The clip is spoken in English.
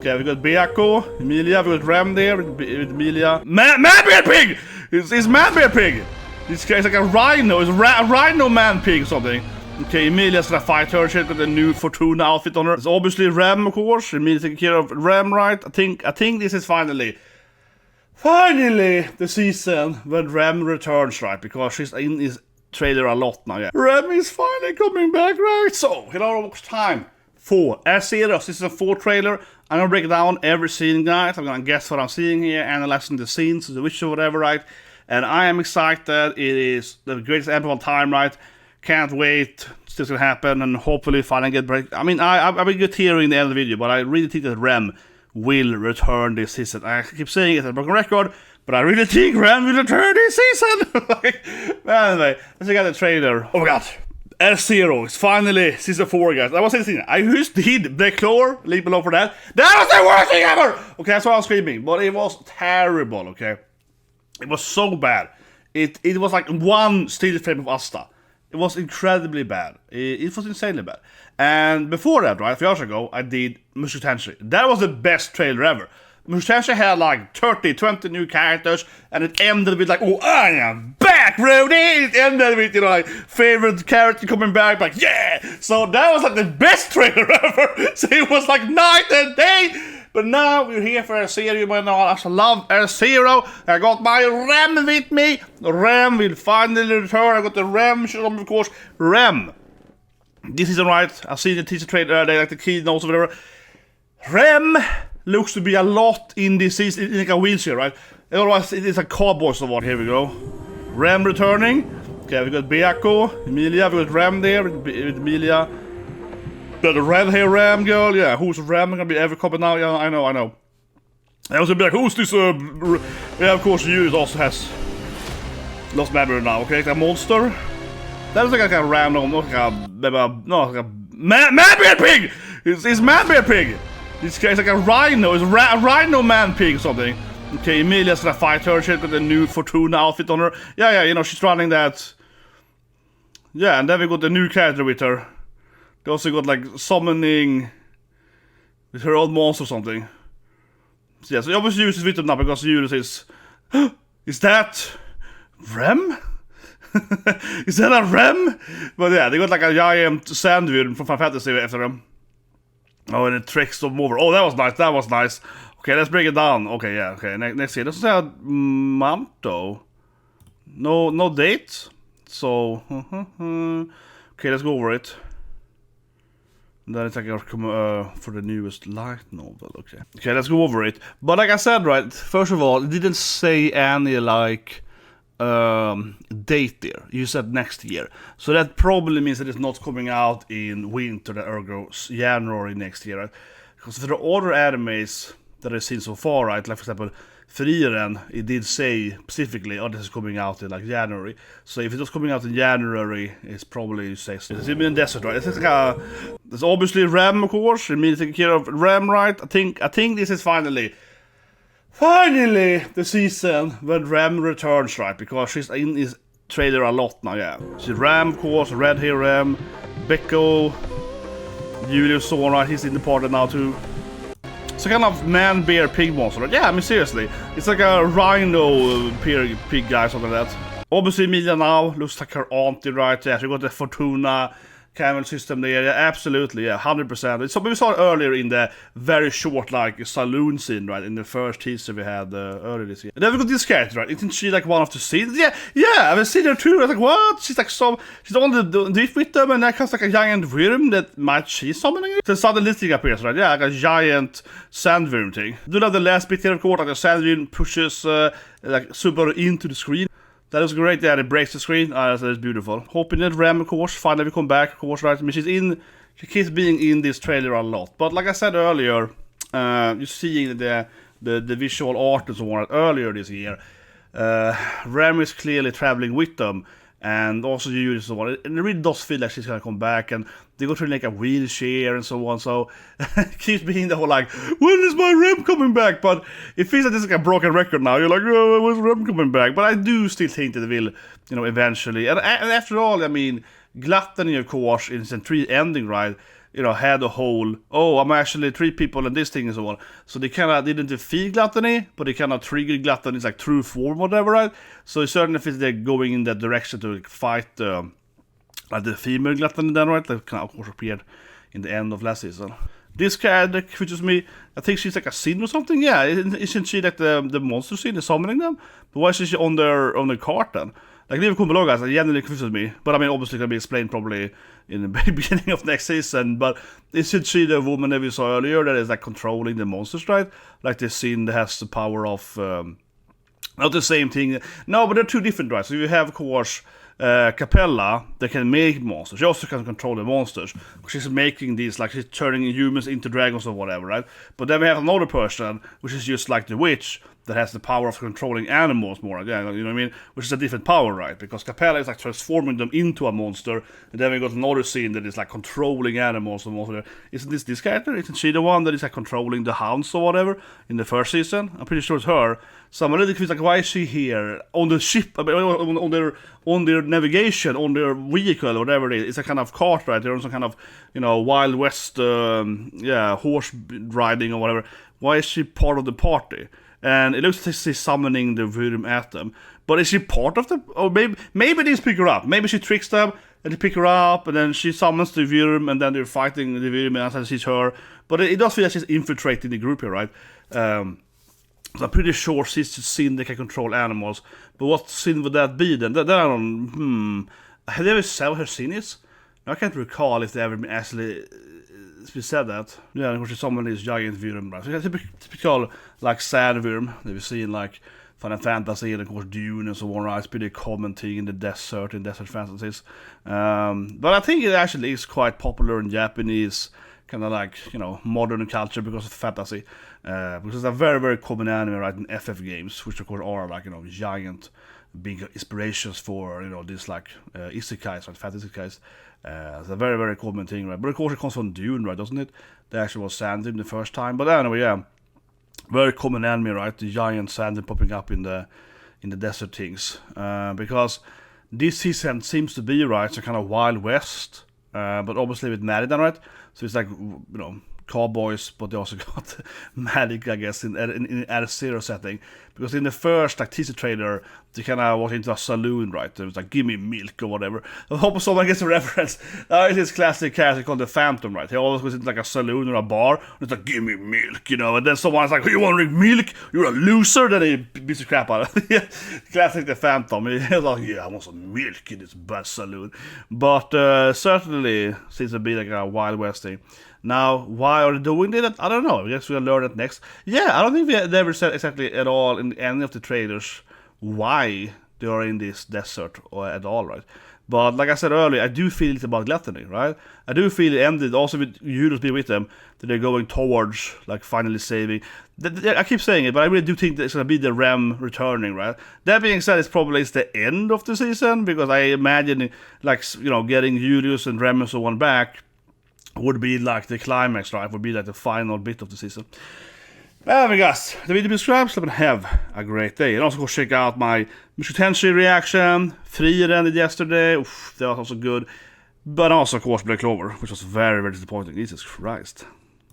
Okay, we got Beko, Emilia, we got Rem there with Emilia. Man-bear pig! It's man-bear pig! This guy's like a rhino, it's a rhino man pig or something. Okay, Emilia's gonna fight her, she's got a new Fortuna outfit on her. It's obviously Rem, of course. Emilia taking care of Rem, right? I think this is finally the season when Rem returns, right? Because she's in this trailer a lot now, yeah. Rem is finally coming back, right? So, it's time for Zero season 4 trailer. I'm gonna break down every scene, guys. I'm gonna guess what I'm seeing here, analyzing the scenes, the wish or whatever, right? And I am excited. It is the greatest ever of time, right? Can't wait. It's gonna happen, and hopefully finally get break. I mean, I've been good here in the end of the video, but I really think that Rem will return this season. I keep saying it's a broken record, but I really think Rem will return this season. Anyway, let's check out the trailer. Oh my god. Zero is finally season 4, guys. I was saying, I just did the Claw, link below for that. That was the worst thing ever! Okay, that's why I was screaming, but it was terrible, okay? It was so bad. It was like one still frame of Asta. It was incredibly bad. It was insanely bad. And before that, right, a few years ago, I did Mushu Tensei. That was the best trailer ever. Mushu Tensei had like 30, 20 new characters, and it ended with like, oh, I am back, Rudy! It ended with, like, favorite character coming back, like, yeah! So that was like the best trailer ever! So it was like night and day! But now we're here for Zero, and I love Zero. I got my Rem with me. Rem will finally return. I got the Rem, of course. Rem. This isn't right. I've seen the teaser trailer, they like the keynotes or whatever. Rem looks to be a lot in this season, in like a wheelchair, right? Otherwise, it is a cowboy so what. Here we go. Rem returning. Okay, we got Beko, Emilia, we got Rem there with Emilia. The red hair Ram girl, yeah, who's Ram gonna be ever coming now? Yeah, I know. I was gonna be like, who's this, yeah, of course, you also has lost memory now, okay, like a monster. That is like a random, not like a man-bear pig! It's man-bear pig! This guy's like a rhino, it's a rhino man pig or something. Okay, Emilia's gonna fight her, she's got a new Fortuna outfit on her. Yeah, she's running that. Yeah, and then we got the new character with her. They also got like summoning with her old monster or something. So yeah, so obviously uses with them now because Julius is... Is that Rem? Is that a Rem? But yeah, they got like a giant sandworm from Final Fantasy after them. Oh, and it tricks them over. Oh, that was nice. Okay, let's break it down. Okay, yeah, okay. Next here. This is a month though. No date. So, okay, let's go over it. Then it's like for the newest light novel, okay. Okay, let's go over it. But like I said, right, first of all, it didn't say any, like, date there. You said next year. So that probably means that it's not coming out in winter, that ergo January next year, right? Because for the other animes that I've seen so far, right, like for example, Frieren, it did say specifically, oh, this is coming out in like January. So if it was coming out in January, it's probably, say, it's in desert, right? It's like there's obviously Rem, of course. Emilia taking care of Rem, right? I think this is finally the season when Rem returns, right? Because she's in this trailer a lot now, yeah. She's Rem, of course, red hair Rem, Beko, Julius, so on, right? He's in the party now too. It's a kind of man-bear pig monster, right? Yeah, I mean seriously. It's like a rhino pig guy, something like that. Obviously Emilia now looks like her auntie, right? Yeah, she got the Fortuna camel system there. Yeah, absolutely, yeah, 100%. It's something we saw earlier in the very short, like, saloon scene, right? In the first teaser we had earlier this year. And then we got this character, right? Isn't she like one of the scenes? Yeah, I've seen her too. I was like, what? She's like she's on the drift with them, and that comes like a giant worm that might she summoning it. So suddenly this thing appears, right? Yeah, like a giant sandworm thing. Do love the last bit here, of course, like the sandworm pushes like Subaru into the screen. That was great, yeah, it breaks the screen. That is beautiful. Hoping that Rem, of course, finally come back, of course, right? I mean, she keeps being in this trailer a lot. But like I said earlier, you're seeing the visual art and so on earlier this year. Rem is clearly traveling with them. And also you and so on. And it really does feel like she's gonna come back, and they go through like a wheelchair and so on. So it keeps being the whole like, when is my Rem coming back? But it feels like this is like a broken record now. You're like, oh, when's Rem coming back? But I do still think that they will, eventually. And after all, I mean, Gluttony, of course, in season 3 ending, right? had a whole, I'm actually 3 people and this thing and so on. So they kind of didn't defeat gluttony, but they kind of triggered gluttony's like true form, whatever, right? So it certainly feels they're going in that direction to fight the female gluttony then, right? That kind of course appeared in the end of last season. This character, which is me, I think she's like a sin or something. Yeah, isn't she like the monster scene, the summoning them? But why is she on their cart then? Like, det kommer ihåg, alltså, genuinely confused me. But I mean, obviously it can be explained probably in the beginning of next season. But isn't she the woman that we saw earlier that is like controlling the monsters, right? Like the scene that has the power of, not the same thing. No, but they're 2 different, right? So you have, of course, Capella that can make monsters. She also can control the monsters. She's making these, like she's turning humans into dragons or whatever, right? But then we have another person, which is just like the witch, that has the power of controlling animals more again, you know what I mean? Which is a different power, right? Because Capella is like transforming them into a monster, and then we got another scene that is like controlling animals and whatever. Isn't this character? Isn't she the one that is like controlling the hounds or whatever in the first season? I'm pretty sure it's her. So I'm a little confused, like, why is she here on the ship? I mean, on their navigation, on their vehicle, or whatever it is. It's a kind of cart, right? They're on some kind of, Wild West, horse riding or whatever. Why is she part of the party? And it looks like she's summoning the Wyrm at them. But is she part of the... Or maybe these pick her up. Maybe she tricks them, and they pick her up, and then she summons the Wyrm, and then they're fighting the Wyrm, and I sees her. But it does feel like she's infiltrating the group here, right? So I'm pretty sure she's the sin that can control animals. But what sin would that be then? Then I don't... Have they ever said what her sin is? I can't recall if they ever actually... We said that. Yeah, of course, someone is giant Wyrm, right? So it's typical, like, sand Wyrm that we see in, like, Final Fantasy and, of course, Dune and so on, right? It's pretty common thing in the desert, in desert fantasies. But I think it actually is quite popular in Japanese, kind of like, modern culture because of fantasy. Because it's a very, very common anime, right, in FF games, which, of course, are, like, giant, big inspirations for, these, like, isekais, right, fantasy isekais. It's a very, very common thing, right? But of course it comes from Dune, right, doesn't it? There actually was Sandin the first time. But anyway, yeah. Very common anime, right? The giant Sandin popping up in the desert things. Because this season seems to be, right, so kind of Wild West. But obviously with Merida, right? So it's like, cowboys, but they also got magic, I guess, in R0 setting. Because in the first teaser trailer, they kind of walked into a saloon, right? It was like, give me milk or whatever. I hope someone gets a reference. It's this classic character called the Phantom, right? He always goes into like a saloon or a bar, and it's like, give me milk, And then someone's like, you want to drink milk? You're a loser? Then he beats the crap out of it. Classic the Phantom. He's like, yeah, I want some milk in this bad saloon. But certainly seems to be like a Wild West thing. Now, why are they doing that? I don't know. I guess we'll learn it next. Yeah, I don't think they ever said exactly at all in any of the trailers why they are in this desert or at all, right? But like I said earlier, I do feel it's about gluttony, right? I do feel it ended also with Judas being with them, that they're going towards, like, finally saving. I keep saying it, but I really do think that it's going to be the Rem returning, right? That being said, it's probably the end of the season, because I imagine, like, getting Julius and Rem and so on back would be like the climax, right? Would be like the final bit of the season. Anyway, guys, the video describes. Have a great day. And also go check out my Mushotenshi reaction. Frieren did yesterday. Oof, that was also good. But also, of course, Black Clover, which was very, very disappointing. Jesus Christ.